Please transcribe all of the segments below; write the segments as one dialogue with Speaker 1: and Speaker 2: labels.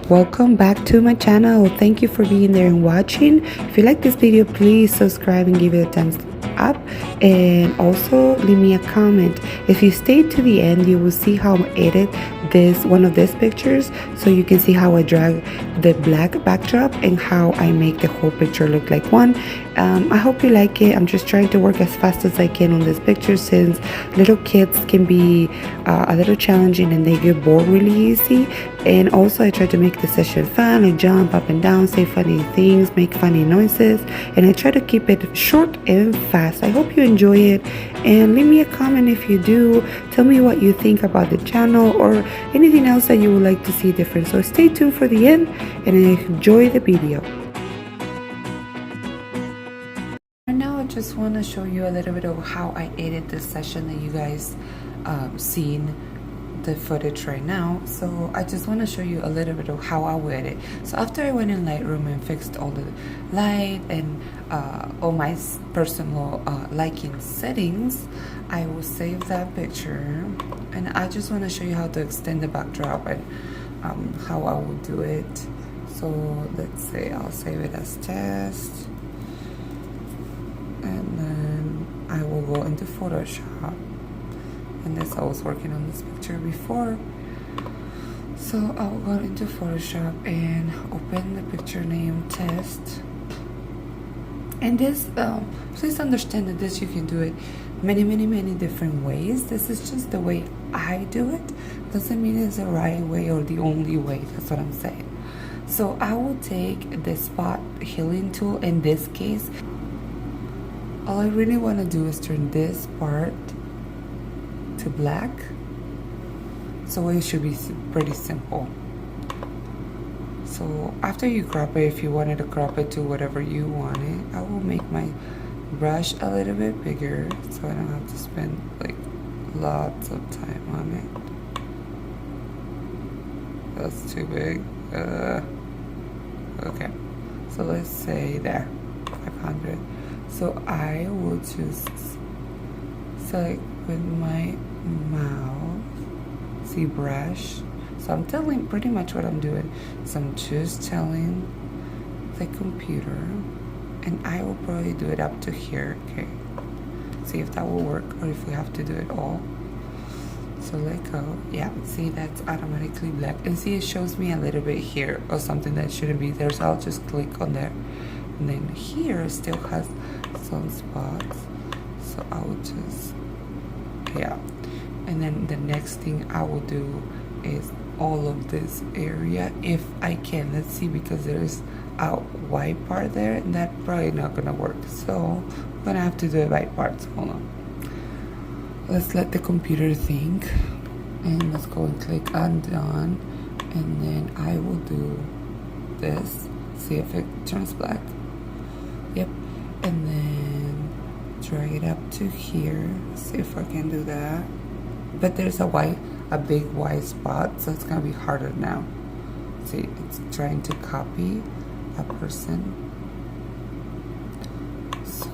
Speaker 1: Welcome back to my channel. Thank you for being there and watching. If you like this video, please subscribe and give it a thumbs up, and also leave me a comment. If you stay to the end, you will see how I edit one of these pictures, so you can see how I drag the black backdrop and how I make the whole picture look like one. I hope you like it. I'm just trying to work as fast as I can on this picture, since little kids can be a little challenging and they get bored really easy. And also I try to make the session fun. I jump up and down, say funny things, make funny noises, and I try to keep it short and fast. I hope you enjoy it, and leave me a comment if you do. Tell me what you think about the channel or anything else that you would like to see different. So stay tuned for the end and enjoy the video. And now I just want to show you a little bit of how I edit this session that you guys seen the footage right now. So I just want to show you a little bit of how I would edit. So after I went in Lightroom and fixed all the light and all my personal liking settings, I will save that picture, and I just want to show you how to extend the backdrop and how I will do it. So let's say I'll save it as test, and then I will go into Photoshop. And this, I was working on this picture before, so I'll go into Photoshop and open the picture name test. And this, please understand that this, you can do it many different ways. This is just the way I do it. Doesn't mean it's the right way or the only way. That's what I'm saying. So I will take the spot healing tool. In this case, all I really want to do is turn this part to black, so it should be pretty simple. So after you crop it, if you wanted to crop it to whatever you wanted, I will make my brush a little bit bigger so I don't have to spend like lots of time on it. That's too big. Okay, so let's say there, 500. So I will just select with my mouse, see brush. So I'm telling pretty much what I'm doing. So I'm just telling the computer, and I will probably do it up to here. Okay, see if that will work or if we have to do it all. So let go. Yeah, see, that's automatically black, and see it shows me a little bit here or something that shouldn't be there, so I'll just click on there. And then here still has some spots, so I will just, yeah. And then the next thing I will do is all of this area if I can. Let's see, because there's a white part there, and that's probably not gonna work, so I'm gonna have to do it by parts. Hold on, let's let the computer think, and let's go and click on done, and then I will do this, see if it turns black. Yep. And then drag it up to here, see if I can do that. But there's a big white spot, so it's gonna be harder now. See, it's trying to copy a person. So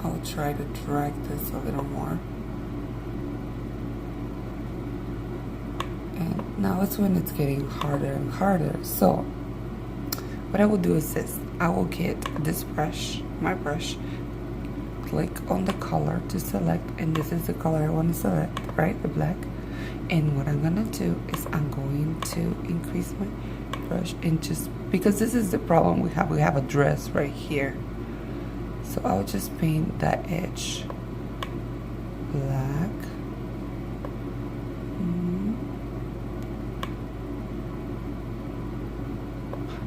Speaker 1: I'll try to drag this a little more. And now it's when it's getting harder and harder. So what I will do is this. I will get this brush, my brush, click on the color to select, and this is the color I want to select, right, the black. And what I'm gonna do is I'm going to increase my brush, and just because this is the problem we have a dress right here, so I'll just paint that edge black.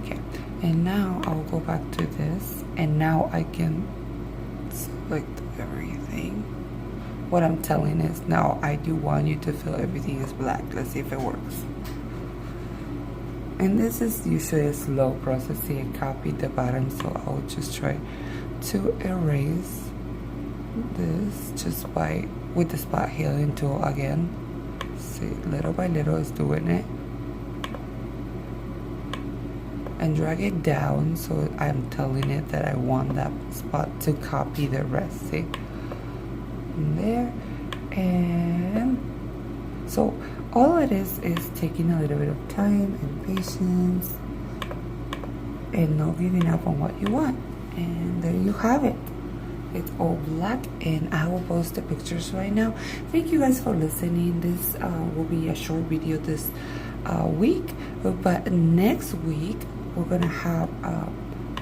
Speaker 1: Okay, and now I'll go back to this, and now I can select everything. What I'm telling is, now I do want you to feel everything is black. Let's see if it works. And this is usually a slow process. See, I copied the bottom, so I'll just try to erase this just with the spot healing tool again. See, little by little is doing it. And drag it down, so I'm telling it that I want that spot to copy the rest. See, and there, and So all it is taking a little bit of time and patience and not giving up on what you want. And there you have it. It's all black, and I will post the pictures right now. Thank you guys for listening. This will be a short video this week, but next week we're gonna have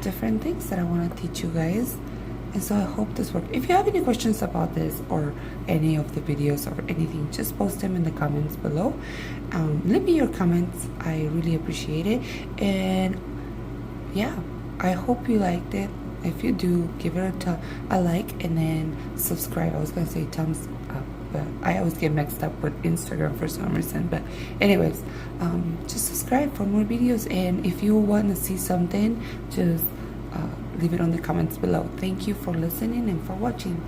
Speaker 1: different things that I want to teach you guys. And so I hope this works. If you have any questions about this or any of the videos or anything, just post them in the comments below. Leave me your comments. I really appreciate it. And yeah, I hope you liked it. If you do, give it a like and then subscribe. I was gonna say thumbs up, but I always get mixed up with Instagram for some reason. But anyways, just subscribe for more videos. And if you want to see something, just leave it on the comments below. Thank you for listening and for watching.